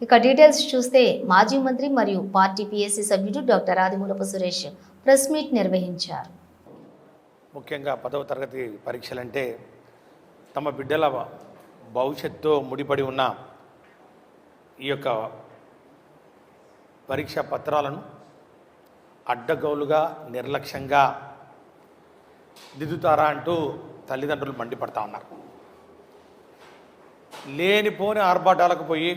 ఇక డీటెయిల్స్ చూస్తే మాజీ మంత్రి మరియు పార్టీ పీఎస్సీ సభ్యుడు doctor Adimulapu Suresh press meet నిర్వహించారు. ముఖ్యంగా 10వ తరగతి పరీక్షలంటే తమ బిడ్డల భవిష్యత్తుతో ముడిపడి ఉన్న ఈ యొక్క పరీక్షా పత్రాలను అడ్డగోలుగా నిర్లక్ష్యంగా దిద్దుతారా అంటూ తల్లిదండ్రులు మండిపడతా ఉన్నారు. లేనిపోని ఆర్భాటాలకు పోయి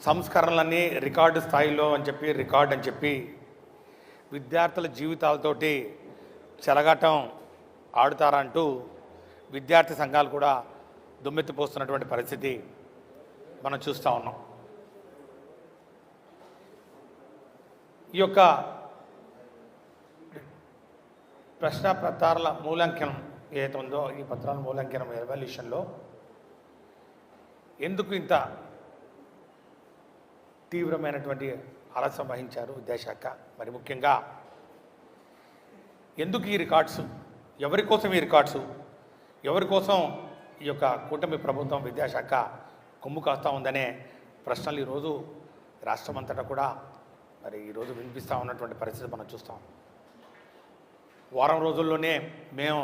సంస్కరణలన్నీ రికార్డు స్థాయిలో రికార్డ్ అని చెప్పి విద్యార్థుల జీవితాలతోటి చెలగాటం ఆడుతారా అంటూ విద్యార్థి సంఘాలు కూడా దుమ్మెత్తిపోస్తున్నటువంటి పరిస్థితి మనం చూస్తూ ఉన్నాం. ఈ యొక్క ప్రశ్నపత్రాల మూల్యాంకనం ఏదైతే ఉందో ఈ పత్రాల మూల్యాంకనం ఎవాల్యుయేషన్లో ఎందుకు ఇంత తీవ్రమైనటువంటి ఆలస్యం వహించారు విద్యాశాఖ? మరి ముఖ్యంగా ఎందుకు ఈ రికార్డ్స్, ఎవరి కోసం ఈ రికార్డ్స్, ఎవరి కోసం ఈ యొక్క కూటమి ప్రభుత్వం విద్యాశాఖ కొమ్ము కాస్తూ ఉందనే ప్రశ్నలు ఈరోజు రాష్ట్రమంతటా కూడా మరి ఈరోజు వినిపిస్తూ ఉన్నటువంటి పరిస్థితి మనం చూస్తాం. వారం రోజుల్లోనే మేము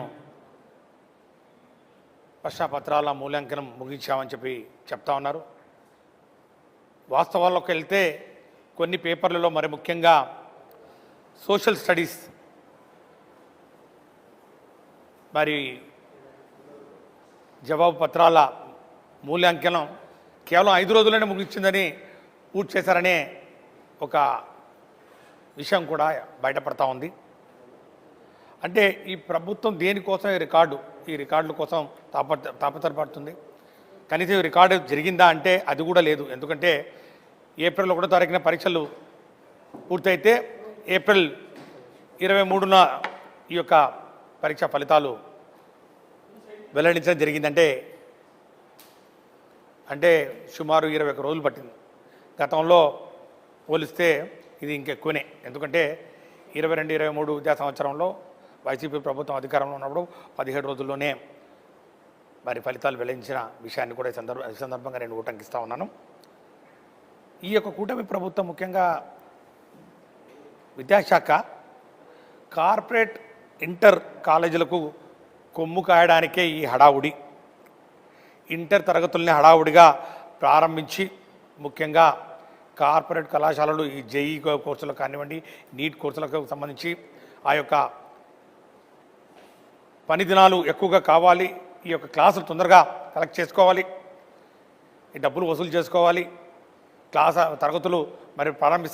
ప్రశ్నపత్రాల మూల్యాంకనం ముగించామని చెప్పి చెప్తా ఉన్నారు. వాస్తవాల్లోకి వెళ్తే కొన్ని పేపర్లలో మరి ముఖ్యంగా సోషల్ స్టడీస్ మరి జవాబు పత్రాల మూల్యాంకనం కేవలం 5 రోజుల్లోనే ముగించిందని పూర్తి చేశారనే ఒక విషయం కూడా బయటపడతా ఉంది. అంటే ఈ ప్రభుత్వం దేనికోసం ఈ రికార్డుల కోసం తాపత్రపడుతుంది. కనీసం ఈ రికార్డు జరిగిందా అంటే అది కూడా లేదు. ఎందుకంటే ఏప్రిల్ 1వ తారీఖున పరీక్షలు పూర్తయితే ఏప్రిల్ 23న ఈ యొక్క పరీక్షా ఫలితాలు వెల్లడించడం జరిగిందంటే సుమారు 21 రోజులు పట్టింది. గతంలో పోలిస్తే ఇది ఇంకెక్కువనే. ఎందుకంటే 22-23 విద్యా సంవత్సరంలో వైసీపీ ప్రభుత్వం అధికారంలో ఉన్నప్పుడు 17 రోజుల్లోనే మరి ఫలితాలు వెల్లడించిన విషయాన్ని కూడా ఈ సందర్భంగా నేను ఉటంకిస్తూ ఉన్నాను. ఈ యొక్క కూటమి ప్రభుత్వం ముఖ్యంగా విద్యాశాఖ కార్పొరేట్ ఇంటర్ కాలేజీలకు కొమ్ము కాయడానికే ఈ హడావుడి. ఇంటర్ తరగతుల్ని హడావుడిగా ప్రారంభించి ముఖ్యంగా కార్పొరేట్ కళాశాలలు ఈ జేఈ కోర్సులకు కానివ్వండి, నీట్ కోర్సులకు సంబంధించి ఆ యొక్క పని దినాలు ఎక్కువగా కావాలి, ఈ యొక్క క్లాసులు తొందరగా కలెక్ట్ చేసుకోవాలి, ఈ డబ్బులు వసూలు చేసుకోవాలి, తరగతులు మరి ప్రారంభిస్తారు.